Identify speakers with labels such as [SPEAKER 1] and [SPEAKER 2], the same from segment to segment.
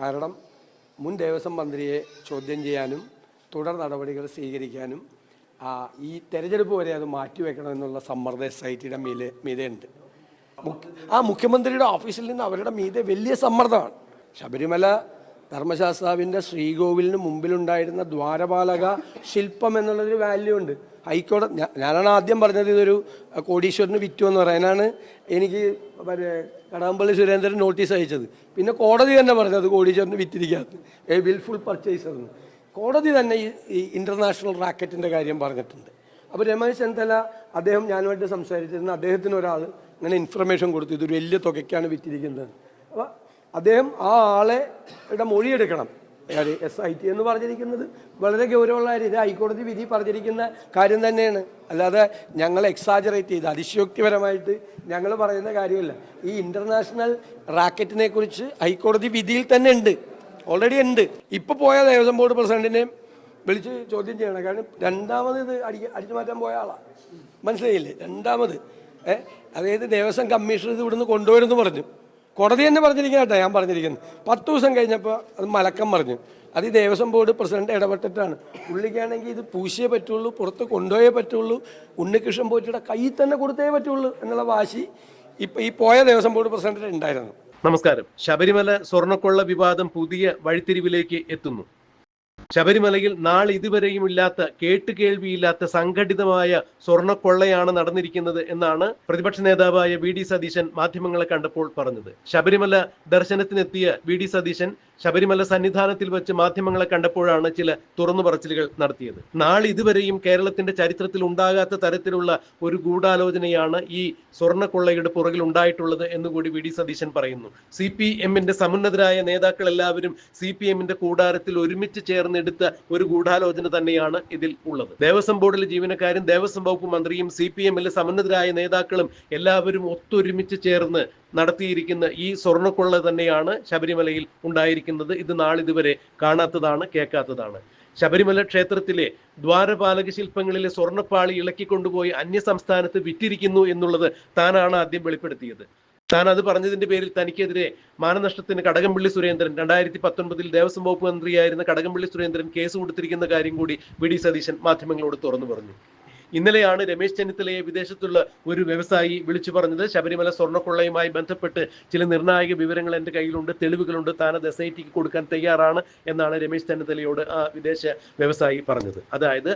[SPEAKER 1] കാരണം മുൻ ദേവസ്വം മന്ത്രിയെ ചോദ്യം ചെയ്യാനും തുടർ നടപടികൾ സ്വീകരിക്കാനും ഈ തെരഞ്ഞെടുപ്പ് വരെ അത് മാറ്റിവെക്കണമെന്നുള്ള സമ്മർദ്ദം SITയുടെ മീതെയുണ്ട്. മുഖ്യമന്ത്രിയുടെ ഓഫീസിൽ നിന്ന് അവരുടെ മീതെ വലിയ സമ്മർദ്ദമാണ്. ശബരിമല ധർമ്മശാസ്താവിൻ്റെ ശ്രീകോവിലിന് മുമ്പിലുണ്ടായിരുന്ന ദ്വാരപാലക ശില്പം എന്നുള്ളൊരു വാല്യൂ ഉണ്ട്. ഹൈക്കോടതി ഞാനാണ് ആദ്യം പറഞ്ഞത് ഇതൊരു കോടീശ്വരന് വിറ്റു എന്ന് പറയാനാണ് എനിക്ക് കടകംപള്ളി സുരേന്ദ്രൻ നോട്ടീസ് അയച്ചത്. പിന്നെ കോടതി തന്നെ പറഞ്ഞത് കോടീശ്വരന് വിറ്റിരിക്കാത്ത വിൽഫുൾ പർച്ചേസർ എന്ന്. കോടതി തന്നെ ഈ ഇൻ്റർനാഷണൽ റാക്കറ്റിൻ്റെ കാര്യം പറഞ്ഞിട്ടുണ്ട്. അപ്പോൾ രമേശ് ചെന്നിത്തല അദ്ദേഹം ഞാനുമായിട്ട് സംസാരിച്ചിരുന്ന അദ്ദേഹത്തിന് ഒരാൾ ഇങ്ങനെ ഇൻഫർമേഷൻ കൊടുത്തു ഇതൊരു വലിയ തുകയ്ക്കാണ് വിറ്റിരിക്കുന്നത്. അപ്പോൾ അദ്ദേഹം ആ ആളെയുടെ മൊഴിയെടുക്കണം. SIT എന്ന് പറഞ്ഞിരിക്കുന്നത് വളരെ ഗൗരവമുള്ള കാര്യം. ഇത് ഹൈക്കോടതി വിധി പറഞ്ഞിരിക്കുന്ന കാര്യം തന്നെയാണ്. അല്ലാതെ ഞങ്ങൾ എക്സാജറേറ്റ് ചെയ്ത് അതിശയോക്തിപരമായിട്ട് ഞങ്ങൾ പറയുന്ന കാര്യമല്ല. ഈ ഇൻ്റർനാഷണൽ റാക്കറ്റിനെ കുറിച്ച് ഹൈക്കോടതി വിധിയിൽ തന്നെ ഉണ്ട്, ഓൾറെഡി ഉണ്ട്. ഇപ്പോൾ പോയ ദേവസ്വം ബോർഡ് പ്രസിഡന്റിനെയും വിളിച്ച് ചോദ്യം ചെയ്യണം. കാരണം രണ്ടാമത് ഇത് അടിച്ചു മാറ്റാൻ പോയ ആളാണ്, മനസ്സിലായില്ലേ? രണ്ടാമത് അതായത് ദേവസ്വം കമ്മീഷണർ ഇത് ഇവിടുന്ന് കൊണ്ടുവരുമെന്ന് പറഞ്ഞു. കോടതി തന്നെ പറഞ്ഞിരിക്കുന്ന കേട്ടോ, ഞാൻ പറഞ്ഞിരിക്കുന്നത്. 10 ദിവസം കഴിഞ്ഞപ്പോൾ അത് മലക്കം പറഞ്ഞു. അത് ഈ ദേവസ്വം ബോർഡ് പ്രസിഡന്റ് ഇടപെട്ടിട്ടാണ്. പുള്ളിക്കാണെങ്കിൽ ഇത് പൂശിയേ പറ്റുള്ളൂ, പുറത്ത് കൊണ്ടുപോയേ പറ്റുള്ളൂ, ഉണ്ണികൃഷ്ണൻ പോറ്റിയുടെ കയ്യിൽ തന്നെ കൊടുത്തേ പറ്റുള്ളൂ എന്നുള്ള വാശി ഇപ്പം ഈ പോയ ദേവസ്വം ബോർഡ് പ്രസിഡന്റിന് ഉണ്ടായിരുന്നു.
[SPEAKER 2] നമസ്കാരം. ശബരിമല സ്വർണ്ണക്കൊള്ള വിവാദം പുതിയ വഴിത്തിരിവിലേക്ക് എത്തുന്നു. ശബരിമലയിൽ നാളെ ഇതുവരെയും ഇല്ലാത്ത കേട്ടുകേൾവിയില്ലാത്ത സംഘടിതമായ സ്വർണ്ണക്കൊള്ളയാണ് നടന്നിരിക്കുന്നത് എന്നാണ് പ്രതിപക്ഷ നേതാവായ VD സതീശൻ മാധ്യമങ്ങളെ കണ്ടപ്പോൾ പറഞ്ഞത്. ശബരിമല ദർശനത്തിനെത്തിയ VD സതീശൻ ശബരിമല സന്നിധാനത്തിൽ വെച്ച് മാധ്യമങ്ങളെ കണ്ടപ്പോഴാണ് ചില തുറന്നു പറച്ചിലുകൾ നടത്തിയത്. നാളെ ഇതുവരെയും കേരളത്തിന്റെ ചരിത്രത്തിൽ ഉണ്ടാകാത്ത തരത്തിലുള്ള ഒരു ഗൂഢാലോചനയാണ് ഈ സ്വർണ്ണക്കൊള്ളയുടെ പുറകിൽ ഉണ്ടായിട്ടുള്ളത് എന്നുകൂടി VD സതീശൻ പറയുന്നു. CPM-ന്റെ സമുന്നതരായ നേതാക്കൾ എല്ലാവരും CPM-ന്റെ കൂടാരത്തിൽ ഒരുമിച്ച് ചേർന്നെടുത്ത ഒരു ഗൂഢാലോചന തന്നെയാണ് ഇതിൽ ഉള്ളത്. ദേവസ്വം ബോർഡിലെ ജീവനക്കാരും ദേവസ്വം വകുപ്പ് മന്ത്രിയും CPM-ലെ സമുന്നതരായ നേതാക്കളും എല്ലാവരും ഒത്തൊരുമിച്ച് ചേർന്ന് നടത്തിയിരിക്കുന്ന ഈ സ്വർണ്ണക്കൊള്ള തന്നെയാണ് ശബരിമലയിൽ ഉണ്ടായിരിക്കുന്നത്. ഇത് നാളിതുവരെ കാണാത്തതാണ്, കേൾക്കാത്തതാണ്. ശബരിമല ക്ഷേത്രത്തിലെ ദ്വാരപാലക ശില്പങ്ങളിലെ സ്വർണ്ണപ്പാളി ഇളക്കിക്കൊണ്ടുപോയി അന്യസംസ്ഥാനത്ത് വിറ്റിരിക്കുന്നു എന്നുള്ളത് താനാണ് ആദ്യം വെളിപ്പെടുത്തിയത്. താൻ അത് പറഞ്ഞതിന്റെ പേരിൽ തനിക്കെതിരെ മാനനഷ്ടത്തിന് കടകംപള്ളി സുരേന്ദ്രൻ 2019 ദേവസ്വം വകുപ്പ് മന്ത്രിയായിരുന്ന കടകംപള്ളി സുരേന്ദ്രൻ കേസ് കൊടുത്തിരിക്കുന്ന കാര്യം കൂടി VD സതീശൻ മാധ്യമങ്ങളോട് തുറന്നു പറഞ്ഞു. ഇന്നലെയാണ് രമേശ് ചെന്നിത്തലയെ വിദേശത്തുള്ള ഒരു വ്യവസായി വിളിച്ചു പറഞ്ഞത് ശബരിമല സ്വർണ്ണക്കൊള്ളയുമായി ബന്ധപ്പെട്ട് ചില നിർണായക വിവരങ്ങൾ എൻ്റെ കയ്യിലുണ്ട്, തെളിവുകളുണ്ട്, താനത് SITക്ക് കൊടുക്കാൻ തയ്യാറാണ് എന്നാണ് രമേശ് ചെന്നിത്തലയോട് ആ വിദേശ വ്യവസായി പറഞ്ഞത്. അതായത്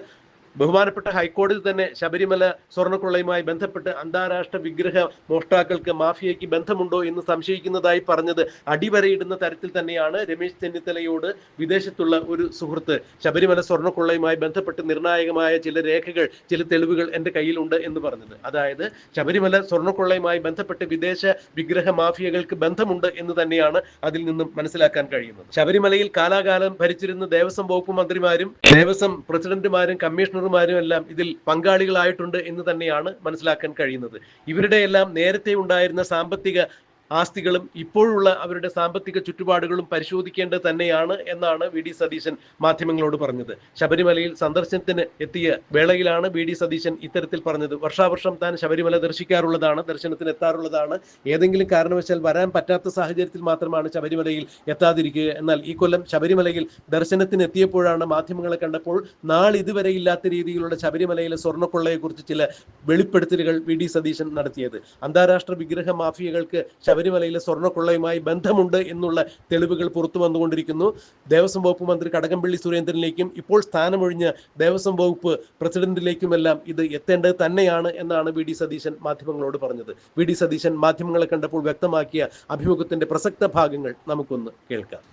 [SPEAKER 2] ബഹുമാനപ്പെട്ട ഹൈക്കോടതി തന്നെ ശബരിമല സ്വർണ്ണക്കൊള്ളയുമായി ബന്ധപ്പെട്ട് അന്താരാഷ്ട്ര വിഗ്രഹ മോഷ്ടാക്കൾക്ക് മാഫിയയ്ക്ക് ബന്ധമുണ്ടോ എന്ന് സംശയിക്കുന്നതായി പറഞ്ഞത് അടിവരയിടുന്ന തരത്തിൽ തന്നെയാണ് രമേശ് ചെന്നിത്തലയോട് വിദേശത്തുള്ള ഒരു സുഹൃത്ത് ശബരിമല സ്വർണ്ണക്കൊള്ളയുമായി ബന്ധപ്പെട്ട് നിർണായകമായ ചില രേഖകൾ, ചില തെളിവുകൾ എൻ്റെ കയ്യിലുണ്ട് എന്ന് പറഞ്ഞത്. അതായത് ശബരിമല സ്വർണ്ണക്കൊള്ളയുമായി ബന്ധപ്പെട്ട് വിദേശ വിഗ്രഹ മാഫിയകൾക്ക് ബന്ധമുണ്ട് എന്ന് തന്നെയാണ് അതിൽ നിന്നും മനസ്സിലാക്കാൻ കഴിയുന്നത്. ശബരിമലയിൽ കാലാകാലം ഭരിച്ചിരുന്ന ദേവസ്വം വകുപ്പ് മന്ത്രിമാരും ദേവസ്വം പ്രസിഡന്റുമാരും കമ്മീഷണർ ും എല്ലാം ഇതിൽ പങ്കാളികളായിട്ടുണ്ട് എന്ന് തന്നെയാണ് മനസ്സിലാക്കാൻ കഴിയുന്നത്. ഇവരുടെ എല്ലാം നേരത്തെ ഉണ്ടായിരുന്ന സാമ്പത്തിക ആസ്തികളും ഇപ്പോഴുള്ള അവരുടെ സാമ്പത്തിക ചുറ്റുപാടുകളും പരിശോധിക്കേണ്ടത് തന്നെയാണ് എന്നാണ് VD സതീശൻ മാധ്യമങ്ങളോട് പറഞ്ഞത്. ശബരിമലയിൽ സന്ദർശനത്തിന് എത്തിയ വേളയിലാണ് VD സതീശൻ ഇത്തരത്തിൽ പറഞ്ഞത്. വർഷാവർഷം താൻ ശബരിമല ദർശിക്കാറുള്ളതാണ്, ദർശനത്തിന് എത്താറുള്ളതാണ്. ഏതെങ്കിലും കാരണവശാൽ വരാൻ പറ്റാത്ത സാഹചര്യത്തിൽ മാത്രമാണ് ശബരിമലയിൽ എത്താതിരിക്കുക. എന്നാൽ ഈ കൊല്ലം ശബരിമലയിൽ ദർശനത്തിന് എത്തിയപ്പോഴാണ് മാധ്യമങ്ങളെ കണ്ടപ്പോൾ നാളിതുവരെ ഇല്ലാത്ത രീതിയിലുള്ള ശബരിമലയിലെ സ്വർണ്ണക്കൊള്ളയെക്കുറിച്ച് ചില വെളിപ്പെടുത്തലുകൾ VD സതീശൻ നടത്തിയത്. അന്താരാഷ്ട്ര വിഗ്രഹ മാഫിയകൾക്ക് ശബരിമലയിലെ സ്വർണ്ണക്കൊള്ളയുമായി ബന്ധമുണ്ട് എന്നുള്ള തെളിവുകൾ പുറത്തു വന്നുകൊണ്ടിരിക്കുന്നു. ദേവസ്വം വകുപ്പ് മന്ത്രി കടകംപള്ളി സുരേന്ദ്രനിലേക്കും ഇപ്പോൾ സ്ഥാനമൊഴിഞ്ഞ ദേവസ്വം വകുപ്പ് പ്രസിഡന്റിലേക്കുമെല്ലാം ഇത് എത്തേണ്ടത് തന്നെയാണ് എന്നാണ് VD സതീശൻ മാധ്യമങ്ങളോട് പറഞ്ഞത്. VD സതീശൻ മാധ്യമങ്ങളെ കണ്ടപ്പോൾ വ്യക്തമാക്കിയ അഭിമുഖത്തിന്റെ പ്രസക്ത ഭാഗങ്ങൾ നമുക്കൊന്ന് കേൾക്കാം.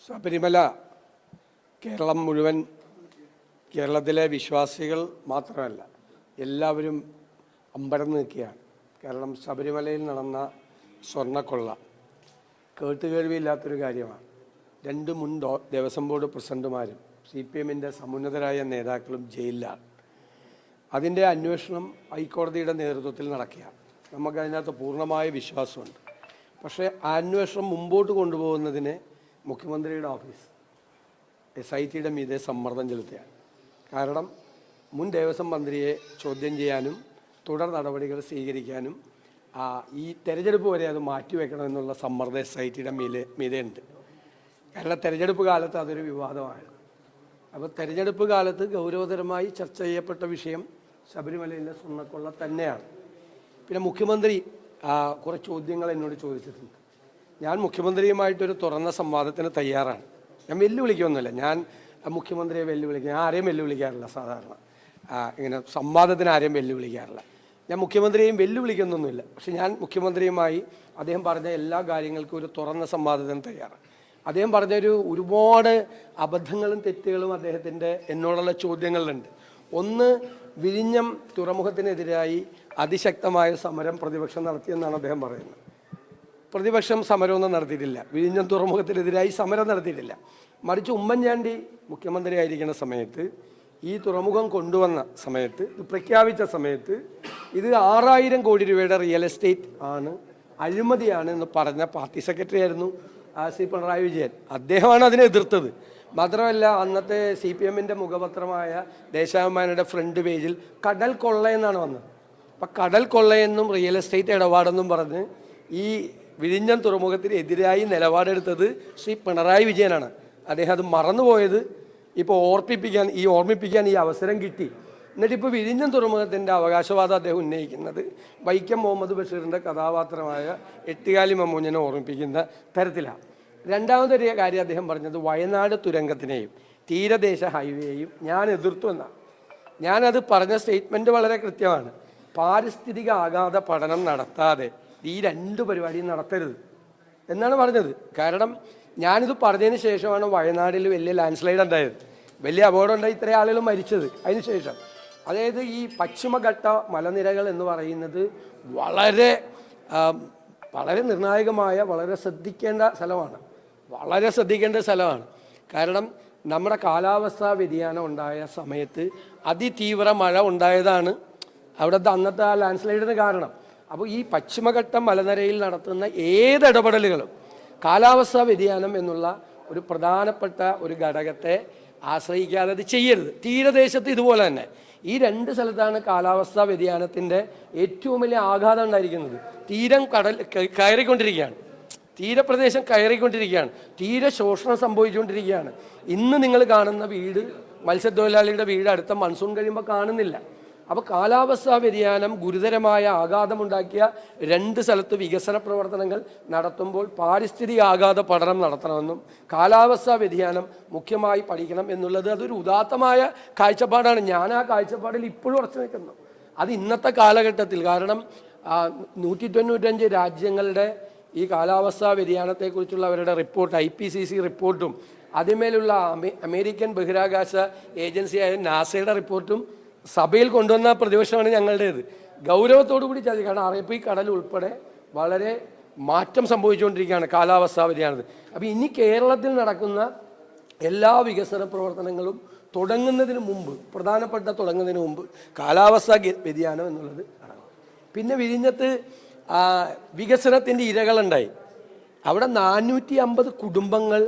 [SPEAKER 1] ശബരിമല കേരളം മുഴുവൻ, കേരളത്തിലെ വിശ്വാസികൾ മാത്രമല്ല എല്ലാവരും അമ്പരന്ന് നിൽക്കുകയാണ്. കാരണം ശബരിമലയിൽ നടന്ന സ്വർണ്ണക്കൊള്ള കേട്ടുകേൾവിയില്ലാത്തൊരു കാര്യമാണ്. 2 മുൻ ദേവസ്വം ബോർഡ് പ്രസിഡന്റുമാരും CPM-ന്റെ സമുന്നതരായ നേതാക്കളും ജയിലിലാണ്. അതിൻ്റെ അന്വേഷണം ഹൈക്കോടതിയുടെ നേതൃത്വത്തിൽ നടക്കുകയാണ്. നമുക്കതിനകത്ത് പൂർണ്ണമായ വിശ്വാസമുണ്ട്. പക്ഷേ ആ അന്വേഷണം മുമ്പോട്ട് കൊണ്ടുപോകുന്നതിന് മുഖ്യമന്ത്രിയുടെ ഓഫീസ് SITയുടെ മീതെ സമ്മർദ്ദം ചെലുത്തുകയാണ്. കാരണം മുൻ ദേവസ്വം മന്ത്രിയെ ചോദ്യം ചെയ്യാനും തുടർ നടപടികൾ സ്വീകരിക്കാനും ഈ തെരഞ്ഞെടുപ്പ് വരെ അത് മാറ്റിവെക്കണമെന്നുള്ള സമ്മർദ്ദം SITയുടെ മീതെയുണ്ട്. കാരണം തെരഞ്ഞെടുപ്പ് കാലത്ത് അതൊരു വിവാദമാണ്. അപ്പോൾ തെരഞ്ഞെടുപ്പ് കാലത്ത് ഗൗരവതരമായി ചർച്ച ചെയ്യപ്പെട്ട വിഷയം ശബരിമലയിലെ സ്വർണ്ണക്കൊള്ള തന്നെയാണ്. പിന്നെ മുഖ്യമന്ത്രി കുറേ ചോദ്യങ്ങൾ എന്നോട് ചോദിച്ചിട്ടുണ്ട്. ഞാൻ മുഖ്യമന്ത്രിയുമായിട്ടൊരു തുറന്ന സംവാദത്തിന് തയ്യാറാണ്. ഞാൻ വെല്ലുവിളിക്കൊന്നുമില്ല, ഞാൻ മുഖ്യമന്ത്രിയെ വെല്ലുവിളിക്കുക, ഞാൻ ആരെയും വെല്ലുവിളിക്കാറില്ല. സാധാരണ ഇങ്ങനെ സംവാദത്തിന് ആരെയും വെല്ലുവിളിക്കാറില്ല. ഞാൻ മുഖ്യമന്ത്രിയെയും വെല്ലുവിളിക്കുന്നൊന്നുമില്ല. പക്ഷെ ഞാൻ മുഖ്യമന്ത്രിയുമായി അദ്ദേഹം പറഞ്ഞ എല്ലാ കാര്യങ്ങൾക്കും ഒരു തുറന്ന സംവാദത്തിന് തയ്യാറാണ്. അദ്ദേഹം പറഞ്ഞൊരു ഒരുപാട് അബദ്ധങ്ങളും തെറ്റുകളും അദ്ദേഹത്തിൻ്റെ എന്നോടുള്ള ചോദ്യങ്ങളിലുണ്ട്. ഒന്ന്, വിഴിഞ്ഞം തുറമുഖത്തിനെതിരായി അതിശക്തമായ സമരം പ്രതിപക്ഷം നടത്തിയെന്നാണ് അദ്ദേഹം പറയുന്നത്. പ്രതിപക്ഷം സമരമൊന്നും നടത്തിയിട്ടില്ല, വിഴിഞ്ഞം തുറമുഖത്തിനെതിരായി സമരം നടത്തിയിട്ടില്ല. മറിച്ച് ഉമ്മൻചാണ്ടി മുഖ്യമന്ത്രി ആയിരിക്കുന്ന സമയത്ത്, ഈ തുറമുഖം കൊണ്ടുവന്ന സമയത്ത്, ഇത് പ്രഖ്യാപിച്ച സമയത്ത് ഇത് 6000 കോടി രൂപയുടെ റിയൽ എസ്റ്റേറ്റ് ആണ്, അഴിമതിയാണ് എന്ന് പറഞ്ഞ പാർട്ടി സെക്രട്ടറി ആയിരുന്നു ശ്രീ പിണറായി വിജയൻ. അദ്ദേഹമാണ് അതിനെ എതിർത്തത്. മാത്രമല്ല, അന്നത്തെ CPM-ൻ്റെ മുഖപത്രമായ ദേശാഭിമാനിയുടെ ഫ്രണ്ട് പേജിൽ കടൽ കൊള്ളയെന്നാണ് വന്നത്. അപ്പം കടൽ കൊള്ളയെന്നും റിയൽ എസ്റ്റേറ്റ് ഇടപാടെന്നും പറഞ്ഞ് ഈ വിഴിഞ്ഞം തുറമുഖത്തിന് എതിരായി നിലപാടെടുത്തത് ശ്രീ പിണറായി വിജയനാണ്. അദ്ദേഹം അത് മറന്നുപോയത് ഇപ്പോൾ ഓർമ്മിപ്പിക്കാൻ ഈ അവസരം കിട്ടി. എന്നിട്ടിപ്പോൾ വിഴിഞ്ഞം തുറമുഖത്തിൻ്റെ അവകാശവാദം അദ്ദേഹം ഉന്നയിക്കുന്നത് വൈക്കം മുഹമ്മദ് ബഷീറിൻ്റെ കഥാപാത്രമായ എട്ടുകാലി മമ്മൂഞ്ഞിനെ ഓർമ്മിപ്പിക്കുന്ന തരത്തിലാണ്. രണ്ടാമതൊരു കാര്യം അദ്ദേഹം പറഞ്ഞത് വയനാട് തുരങ്കത്തിനെയും തീരദേശ ഹൈവേയും ഞാൻ എതിർത്തു എന്നാണ്. ഞാനത് പറഞ്ഞ സ്റ്റേറ്റ്മെൻറ്റ് വളരെ കൃത്യമാണ്. പാരിസ്ഥിതിക ആഘാത പഠനം നടത്താതെ ഈ 2 പരിപാടിയും നടത്തരുത് എന്നാണ് പറഞ്ഞത്. കാരണം ഞാനിത് പറഞ്ഞതിന് ശേഷമാണ് വയനാട്ടിൽ വലിയ ലാൻഡ് സ്ലൈഡ് ഉണ്ടായത്, വലിയ അപകടം ഉണ്ടായി, ഇത്രയും ആളുകൾ മരിച്ചത് അതിന് ശേഷം. അതായത് ഈ പശ്ചിമഘട്ട മലനിരകൾ എന്ന് പറയുന്നത് വളരെ നിർണായകമായ, വളരെ ശ്രദ്ധിക്കേണ്ട സ്ഥലമാണ്. കാരണം നമ്മുടെ കാലാവസ്ഥാ വ്യതിയാനം ഉണ്ടായ സമയത്ത് അതിതീവ്ര മഴ ഉണ്ടായതാണ് അവിടുത്തെ അന്നത്തെ ആ ലാൻഡ് സ്ലൈഡിന് കാരണം. അപ്പോൾ ഈ പശ്ചിമഘട്ട മലനിരയിൽ നടത്തുന്ന ഏത് ഇടപെടലുകളും കാലാവസ്ഥാ വ്യതിയാനം എന്നുള്ള ഒരു പ്രധാനപ്പെട്ട ഒരു ഘടകത്തെ ആശ്രയിക്കാതെ അത് ചെയ്യരുത്. തീരദേശത്ത് ഇതുപോലെ തന്നെ ഈ 2 സ്ഥലത്താണ് കാലാവസ്ഥാ വ്യതിയാനത്തിൻ്റെ ഏറ്റവും വലിയ ആഘാതം ഉണ്ടായിരിക്കുന്നത്. തീരം കയറിക്കൊണ്ടിരിക്കുകയാണ്, തീരപ്രദേശം കയറിക്കൊണ്ടിരിക്കുകയാണ്, തീരെ ശോഷണം സംഭവിച്ചുകൊണ്ടിരിക്കുകയാണ്. ഇന്ന് നിങ്ങൾ കാണുന്ന വീട്, മത്സ്യത്തൊഴിലാളിയുടെ വീട് അടുത്ത മൺസൂൺ കഴിയുമ്പോൾ കാണുന്നില്ല. അപ്പോൾ കാലാവസ്ഥാ വ്യതിയാനം ഗുരുതരമായ ആഘാതമുണ്ടാക്കിയ 2 സ്ഥലത്ത് വികസന പ്രവർത്തനങ്ങൾ നടത്തുമ്പോൾ പാരിസ്ഥിതിക ആഘാത പഠനം നടത്തണമെന്നും കാലാവസ്ഥാ വ്യതിയാനം മുഖ്യമായി പഠിക്കണം എന്നുള്ളത് അതൊരു ഉദാത്തമായ കാഴ്ചപ്പാടാണ്. ഞാൻ ആ കാഴ്ചപ്പാടിൽ ഇപ്പോഴും ഉറച്ചു നിൽക്കുന്നു. അത് ഇന്നത്തെ കാലഘട്ടത്തിൽ, കാരണം 195 രാജ്യങ്ങളുടെ ഈ കാലാവസ്ഥാ വ്യതിയാനത്തെക്കുറിച്ചുള്ള അവരുടെ റിപ്പോർട്ട്, IPCC റിപ്പോർട്ടും അതിന്മേലുള്ള അമേരിക്കൻ ബഹിരാകാശ ഏജൻസിയായ നാസയുടെ റിപ്പോർട്ടും സഭയിൽ കൊണ്ടുവന്ന പ്രതിപക്ഷമാണ് ഞങ്ങളുടേത്. ഗൗരവത്തോടു കൂടി ചർച്ച, കാരണം അറബി കടൽ ഉൾപ്പെടെ വളരെ മാറ്റം സംഭവിച്ചുകൊണ്ടിരിക്കുകയാണ് കാലാവസ്ഥാ വ്യതിയാനത്തിൽ. അപ്പോൾ ഇനി കേരളത്തിൽ നടക്കുന്ന എല്ലാ വികസന പ്രവർത്തനങ്ങളും തുടങ്ങുന്നതിന് മുമ്പ് കാലാവസ്ഥാ വ്യതിയാനം എന്നുള്ളത് നടക്കും. പിന്നെ വിഴിഞ്ഞത്ത് വികസനത്തിൻ്റെ ഇരകളുണ്ടായി. അവിടെ 450 കുടുംബങ്ങൾ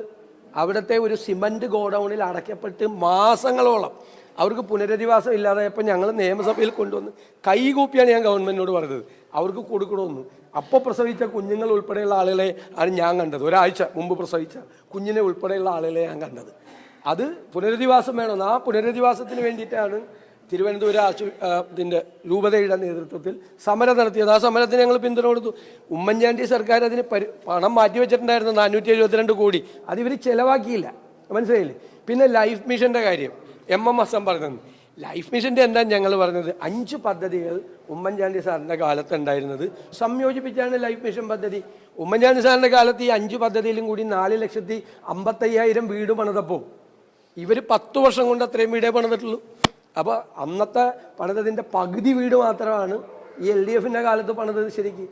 [SPEAKER 1] അവിടുത്തെ ഒരു സിമൻറ്റ് ഗോഡൗണിൽ അടയ്ക്കപ്പെട്ട് മാസങ്ങളോളം അവർക്ക് പുനരധിവാസം ഇല്ലാതായപ്പോൾ ഞങ്ങൾ നിയമസഭയിൽ കൊണ്ടുവന്ന് കൈകൂപ്പിയാണ് ഞാൻ ഗവൺമെൻറ്റിനോട് പറഞ്ഞത് അവർക്ക് കൊടുക്കണമെന്ന്. അപ്പോൾ പ്രസവിച്ച കുഞ്ഞുങ്ങൾ ഉൾപ്പെടെയുള്ള ആളുകളെ ആണ് ഞാൻ കണ്ടത്. ഒരാഴ്ച മുമ്പ് പ്രസവിച്ച കുഞ്ഞിനെ ഉൾപ്പെടെയുള്ള ആളുകളെ ഞാൻ കണ്ടത്. അത് പുനരധിവാസം വേണമെന്ന്. ആ പുനരധിവാസത്തിന് വേണ്ടിയിട്ടാണ് തിരുവനന്തപുരം രൂപതയുടെ നേതൃത്വത്തിൽ സമരം നടത്തിയത്. ആ സമരത്തിന് ഞങ്ങൾ പിന്തുണ കൊടുത്തു. ഉമ്മൻചാണ്ടി സർക്കാർ അതിന് പണം മാറ്റിവെച്ചിട്ടുണ്ടായിരുന്നു 472 കോടി. അതിവർ ചിലവാക്കിയില്ല, മനസ്സിലായില്ലേ? പിന്നെ ലൈഫ് മിഷൻ്റെ കാര്യം MM ഹസൻ പറഞ്ഞത്. ലൈഫ് മിഷൻ്റെ എന്താ ഞങ്ങൾ പറഞ്ഞത്? 5 പദ്ധതികൾ ഉമ്മൻചാണ്ടി സാറിൻ്റെ കാലത്ത് ഉണ്ടായിരുന്നത് സംയോജിപ്പിച്ചാണ് ലൈഫ് മിഷൻ പദ്ധതി. ഉമ്മൻചാണ്ടി സാറിൻ്റെ കാലത്ത് ഈ 5 പദ്ധതിയിലും കൂടി 4,55,000 വീട് പണിതപ്പോൾ ഇവർ 10 വർഷം കൊണ്ട് അത്രയും വീടേ പണിതിട്ടുള്ളൂ. അപ്പോൾ അന്നത്തെ പണിതതിൻ്റെ പകുതി വീട് മാത്രമാണ് ഈ LDF-ൻ്റെ കാലത്ത് പണിതത്. ശരിക്കും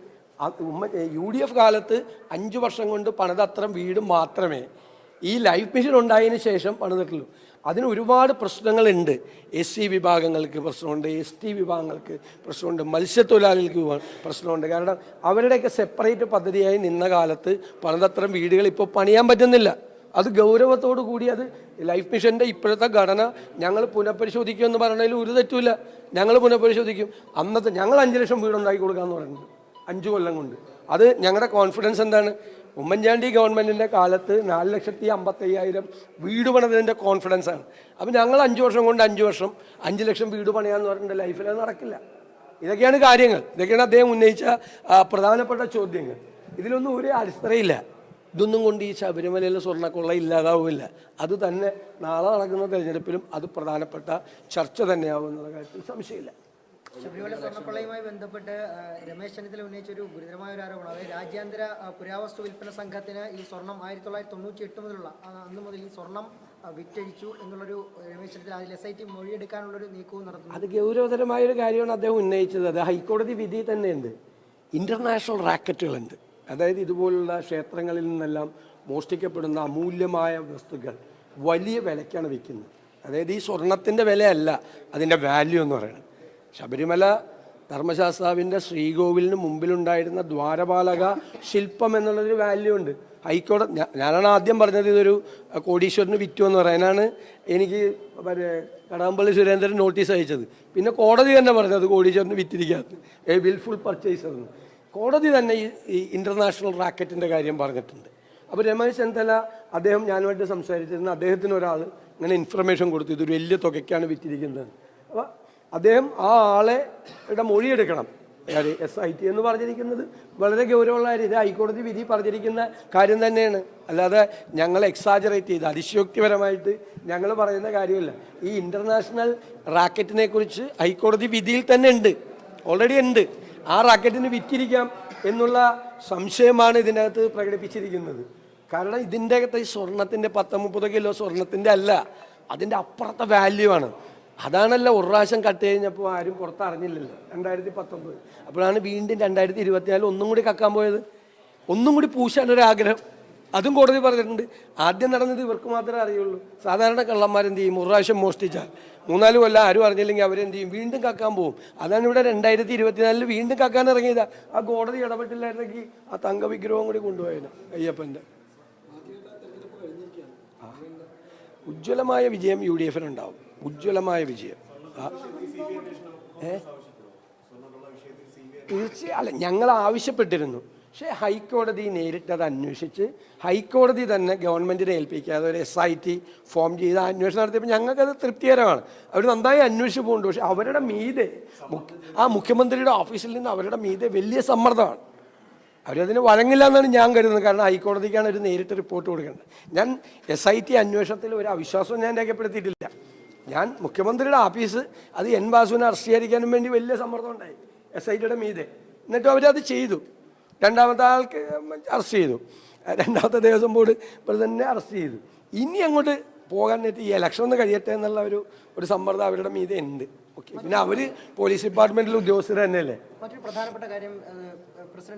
[SPEAKER 1] UDF കാലത്ത് 5 വർഷം കൊണ്ട് പണിത അത്ര വീട് മാത്രമേ ഈ ലൈഫ് മിഷൻ ഉണ്ടായതിനു ശേഷം പണിതിട്ടുള്ളൂ. അതിന് ഒരുപാട് പ്രശ്നങ്ങളുണ്ട്. SC വിഭാഗങ്ങൾക്ക് പ്രശ്നമുണ്ട്, ST വിഭാഗങ്ങൾക്ക് പ്രശ്നമുണ്ട്, മത്സ്യത്തൊഴിലാളികൾക്ക് പ്രശ്നമുണ്ട്. കാരണം അവരുടെയൊക്കെ സെപ്പറേറ്റ് പദ്ധതിയായി നിന്ന കാലത്ത് പണിതത്ര വീടുകൾ ഇപ്പോൾ പണിയാൻ പറ്റുന്നില്ല. അത് ഗൗരവത്തോടു കൂടി അത് ലൈഫ് മിഷൻ്റെ ഇപ്പോഴത്തെ ഘടന ഞങ്ങൾ പുനഃപരിശോധിക്കുമെന്ന് പറയുന്നതിൽ ഒരു തെറ്റുമില്ല. ഞങ്ങൾ പുനഃപരിശോധിക്കും. അന്നത്തെ ഞങ്ങൾ 5 ലക്ഷം വീടുണ്ടാക്കി കൊടുക്കാമെന്ന് പറയുന്നത് 5 കൊല്ലം കൊണ്ട്. അത് ഞങ്ങളുടെ കോൺഫിഡൻസ് എന്താണ്? ഉമ്മൻചാണ്ടി ഗവൺമെൻറ്റിൻ്റെ കാലത്ത് 4,55,000 വീട് പണിതതിൻ്റെ കോൺഫിഡൻസ് ആണ്. അപ്പം ഞങ്ങൾ 5 വർഷം കൊണ്ട് 5 വർഷം 5 ലക്ഷം വീട് പണിയാന്ന് പറഞ്ഞിട്ട് ലൈഫിൽ അത് നടക്കില്ല. ഇതൊക്കെയാണ് കാര്യങ്ങൾ. ഇതൊക്കെയാണ് അദ്ദേഹം ഉന്നയിച്ച പ്രധാനപ്പെട്ട ചോദ്യങ്ങൾ. ഇതിലൊന്നും ഒരു അടിസ്ഥാനമില്ല. ഇതൊന്നും കൊണ്ട് ഈ ശബരിമലയിലെ സ്വർണ്ണക്കൊള്ള ഇല്ലാതാവില്ല. അത് തന്നെ നാളെ നടക്കുന്ന തെരഞ്ഞെടുപ്പിലും അത് പ്രധാനപ്പെട്ട ചർച്ച തന്നെയാവും എന്നുള്ള കാര്യത്തിൽ സംശയമില്ല.
[SPEAKER 3] ശബരിമല സ്വർണ്ണക്കൊള്ളയുമായി ബന്ധപ്പെട്ട് രമേശ് ചെന്നിത്തല ഉന്നയിച്ച ഒരു ഗുരുതരമായ ഒരു ആരോപണം, അതായത് രാജ്യാന്തര പുരാവസ്തു വിൽപ്പന സംഘത്തിന് ഈ സ്വർണം 1998 മുതലുള്ള അന്ന് മുതൽ ഈ സ്വർണം വിറ്റഴിച്ചു എന്നുള്ളൊരു രമേശ് ചെന്നിത്തല അതിൽ SIT മൊഴിയെടുക്കാനുള്ളൊരു നീക്കവും നടത്തുന്നു.
[SPEAKER 1] അത് ഗൗരവതരമായൊരു കാര്യമാണ് അദ്ദേഹം ഉന്നയിച്ചത്. അത് ഹൈക്കോടതി വിധി തന്നെയുണ്ട്. ഇൻ്റർനാഷണൽ റാക്കറ്റുകളുണ്ട്. അതായത് ഇതുപോലുള്ള ക്ഷേത്രങ്ങളിൽ നിന്നെല്ലാം മോഷ്ടിക്കപ്പെടുന്ന അമൂല്യമായ വസ്തുക്കൾ വലിയ വിലയ്ക്കാണ് വിൽക്കുന്നത്. അതായത് ഈ സ്വർണത്തിൻ്റെ വിലയല്ല അതിൻ്റെ വാല്യൂ എന്ന് പറയുന്നത്. ശബരിമല ധർമ്മശാസ്താവിൻ്റെ ശ്രീകോവിലിന് മുമ്പിലുണ്ടായിരുന്ന ദ്വാരപാലക ശില്പം എന്നുള്ളൊരു വാല്യൂ ഉണ്ട്. ഹൈക്കോടതി ഞാനാണ് ആദ്യം പറഞ്ഞത് ഇതൊരു കോടീശ്വരന് വിറ്റു എന്ന് പറയാനാണ് എനിക്ക് കടകംപള്ളി സുരേന്ദ്രൻ നോട്ടീസ് അയച്ചത്. പിന്നെ കോടതി തന്നെ പറഞ്ഞത് കോടീശ്വരന് വിറ്റിരിക്കാത്ത വിൽഫുൾ പർച്ചേസർ എന്ന്. കോടതി തന്നെ ഈ ഇൻ്റർനാഷണൽ റാക്കറ്റിൻ്റെ കാര്യം പറഞ്ഞിട്ടുണ്ട്. അപ്പോൾ രമേശ് ചെന്നിത്തല അദ്ദേഹം ഞാനുമായിട്ട് സംസാരിച്ചിരുന്ന അദ്ദേഹത്തിന് ഒരാൾ ഇങ്ങനെ ഇൻഫർമേഷൻ കൊടുത്തു, ഇതൊരു വലിയ തുകയ്ക്കാണ് വിറ്റിരിക്കുന്നത്. അപ്പോൾ അദ്ദേഹം ആ ആളെയുടെ മൊഴിയെടുക്കണം. SIT എന്ന് പറഞ്ഞിരിക്കുന്നത് വളരെ ഗൗരവമുള്ള കാര്യം. ഇത് ഹൈക്കോടതി വിധി പറഞ്ഞിരിക്കുന്ന കാര്യം തന്നെയാണ്. അല്ലാതെ ഞങ്ങൾ എക്സാജറേറ്റ് ചെയ്ത് അതിശയോക്തിപരമായിട്ട് ഞങ്ങൾ പറയുന്ന കാര്യമില്ല. ഈ ഇൻ്റർനാഷണൽ റാക്കറ്റിനെ കുറിച്ച് ഹൈക്കോടതി വിധിയിൽ തന്നെ ഉണ്ട്, ഓൾറെഡി ഉണ്ട്. ആ റാക്കറ്റിന് വിറ്റിരിക്കാം എന്നുള്ള സംശയമാണ് ഇതിനകത്ത് പ്രകടിപ്പിച്ചിരിക്കുന്നത്. കാരണം ഇതിൻ്റെ അകത്ത് ഈ സ്വർണത്തിൻ്റെ 10-30 കിലോ സ്വർണത്തിൻ്റെ അല്ല, അതിൻ്റെ അപ്പുറത്തെ വാല്യൂ ആണ്. അതാണല്ലോ ഒരു പ്രാവശ്യം കട്ട് കഴിഞ്ഞപ്പോൾ ആരും പുറത്തറിഞ്ഞില്ലല്ലോ 2019. അപ്പോഴാണ് വീണ്ടും 2024 ഒന്നും കൂടി കക്കാൻ പോയത്. ഒന്നും കൂടി പൂശാനൊരാഗ്രഹം, അതും കോടതി പറഞ്ഞിട്ടുണ്ട്. ആദ്യം നടന്നത് ഇവർക്ക് മാത്രമേ അറിയുള്ളൂ. സാധാരണ കള്ളന്മാരെന്ത് ചെയ്യും, ഒരു പ്രാവശ്യം മോഷ്ടിച്ചാൽ 3-4 കൊല്ലം ആരും അറിഞ്ഞില്ലെങ്കിൽ അവരെന്ത് ചെയ്യും, വീണ്ടും കക്കാൻ പോകും. അതാണ് ഇവിടെ 2024 വീണ്ടും കക്കാൻ ഇറങ്ങിയതാ. ആ കോടതി ഇടപെട്ടില്ലായിരുന്നെങ്കിൽ ആ തങ്ക വിഗ്രഹം കൂടി കൊണ്ടുപോയത് അയ്യപ്പൻ്റെ. ഉജ്ജ്വലമായ വിജയം UDF ഉണ്ടാവും, ഉജ്ജ്വലമായ വിജയം. തീർച്ചയായും അല്ല, ഞങ്ങൾ ആവശ്യപ്പെട്ടിരുന്നു. പക്ഷേ ഹൈക്കോടതി നേരിട്ടത് അന്വേഷിച്ച് ഹൈക്കോടതി തന്നെ ഗവൺമെൻറ്റിനെ ഏൽപ്പിക്കാതെ ഒരു SIT ഫോം ചെയ്ത് അന്വേഷണം നടത്തിയപ്പോൾ ഞങ്ങൾക്കത് തൃപ്തികരമാണ്. അവർ നന്നായി അന്വേഷിച്ച് പോകുന്നുണ്ട്. പക്ഷേ അവരുടെ മീതെ ആ മുഖ്യമന്ത്രിയുടെ ഓഫീസിൽ നിന്ന് അവരുടെ മീതെ വലിയ സമ്മർദ്ദമാണ്. അവരതിന് വഴങ്ങില്ല എന്നാണ് ഞാൻ കരുതുന്നത്. കാരണം ഹൈക്കോടതിക്കാണ് ഒരു നേരിട്ട് റിപ്പോർട്ട് കൊടുക്കേണ്ടത്. ഞാൻ SIT അന്വേഷണത്തിൽ ഒരു അവിശ്വാസവും ഞാൻ രേഖപ്പെടുത്തിയിട്ടില്ല. ഞാൻ മുഖ്യമന്ത്രിയുടെ ഓഫീസ് അത് N. വാസുവിനെ അറസ്റ്റ് ചെയ്യാതിരിക്കാനും വേണ്ടി വലിയ സമ്മർദ്ദം ഉണ്ടായി SITയുടെ മീതെ. എന്നിട്ടും അവരത് ചെയ്തു. രണ്ടാമത്തെ ആൾക്ക് അറസ്റ്റ് ചെയ്തു, രണ്ടാമത്തെ ദേവസ്വം ബോർഡ് പ്രസിഡന്റിനെ അറസ്റ്റ് ചെയ്തു. ഇനി അങ്ങോട്ട് പോകാൻ ഈ ഇലക്ഷൻ ഒന്ന് കഴിയട്ടെ എന്നുള്ള ഒരു സമ്മർദ്ദം അവരുടെ മീതെ ഉണ്ട്. ഓക്കെ, പിന്നെ അവർ പോലീസ് ഡിപ്പാർട്ട്മെന്റിൽ ഉദ്യോഗസ്ഥർ തന്നെയല്ലേ.
[SPEAKER 3] മറ്റൊരു പ്രധാനപ്പെട്ട കാര്യം,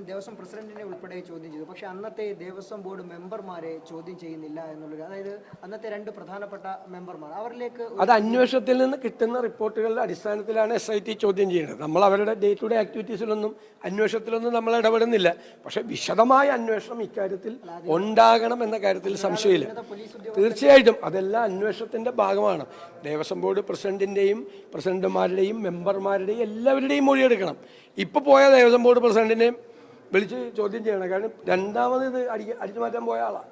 [SPEAKER 3] ദേവസ്വം പ്രസിഡന്റിനെ ഉൾപ്പെടെ ചോദ്യം ചെയ്തു. പക്ഷേ അന്നത്തെ ദേവസ്വം ബോർഡ് മെമ്പർമാരെ ചോദ്യം ചെയ്യുന്നില്ല എന്നുള്ളത്, അതായത് അന്നത്തെ 2 പ്രധാനപ്പെട്ട മെമ്പർമാർ അവരിലേക്ക്
[SPEAKER 1] അത് അന്വേഷണത്തിൽ നിന്ന് കിട്ടുന്ന റിപ്പോർട്ടുകളുടെ അടിസ്ഥാനത്തിലാണ് SIT ചോദ്യം ചെയ്യുന്നത്. നമ്മൾ അവരുടെ ഡേ ടു ഡേ ആക്ടിവിറ്റീസിലൊന്നും അന്വേഷണത്തിലൊന്നും നമ്മൾ ഇടപെടുന്നില്ല. പക്ഷെ വിശദമായ അന്വേഷണം ഇക്കാര്യത്തിൽ ഉണ്ടാകണം എന്ന കാര്യത്തിൽ സംശയമില്ല. തീർച്ചയായിട്ടും അതെല്ലാം അന്വേഷണത്തിന്റെ ഭാഗമാണ്. ദേവസ്വം ബോർഡ് പ്രസിഡന്റിന്റെയും പ്രസിഡന്റുമാരുടെയും മെമ്പർമാരുടെയും എല്ലാവരുടെയും മൊഴിയെടുക്കണം. ഇപ്പോൾ പോയ ദേവസ്വം ബോർഡ് പ്രസിഡന്റിനെയും വിളിച്ച് ചോദ്യം ചെയ്യണം. കാരണം രണ്ടാമത് ഇത് അടിച്ചു മാറ്റാൻ പോയ ആളാണ്,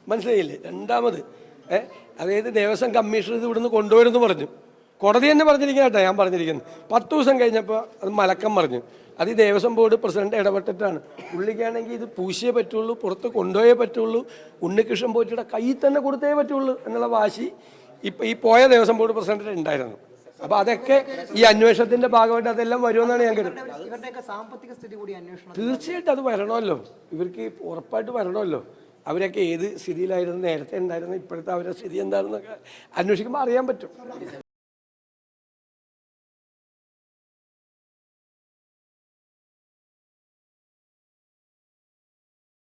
[SPEAKER 1] മനസ്സിലായില്ലേ? രണ്ടാമത് അതായത് ദേവസ്വം കമ്മീഷണർ ഇത് ഇവിടുന്ന് കൊണ്ടുവരുമെന്ന് പറഞ്ഞു. കോടതി തന്നെ പറഞ്ഞിരിക്കുന്ന കേട്ടോ, ഞാൻ പറഞ്ഞിരിക്കുന്നത്. 10 ദിവസം കഴിഞ്ഞപ്പോൾ അത് മലക്കം പറഞ്ഞു. അത് ഈ ദേവസ്വം ബോർഡ് പ്രസിഡന്റ് ഇടപെട്ടിട്ടാണ്. പുള്ളിക്കാണെങ്കിൽ ഇത് പൂശിയേ പറ്റുള്ളൂ, പുറത്ത് കൊണ്ടുപോയേ പറ്റുള്ളൂ, ഉണ്ണികൃഷ്ണൻ പോറ്റിയുടെ കയ്യിൽ തന്നെ കൊടുത്തേ പറ്റുള്ളൂ എന്നുള്ള വാശി ഇപ്പം ഈ പോയ ദേവസ്വം ബോർഡ് പ്രസിഡന്റിന് ഉണ്ടായിരുന്നു. അപ്പോൾ അതൊക്കെ ഈ അന്വേഷണത്തിന്റെ ഭാഗമായിട്ട് അതെല്ലാം വരുമെന്നാണ് ഞാൻ കരുതുന്നത്. തീർച്ചയായിട്ടും അത് വരണമല്ലോ, ഇവർക്ക് ഉറപ്പായിട്ട് വരണമല്ലോ. അവരൊക്കെ ഏത് സ്ഥിതിയിലായിരുന്നു, നേരത്തെ ഉണ്ടായിരുന്നു, ഇപ്പോഴത്തെ അവരുടെ സ്ഥിതി എന്താണെന്നൊക്കെ അന്വേഷിക്കുമ്പോൾ അറിയാൻ പറ്റും.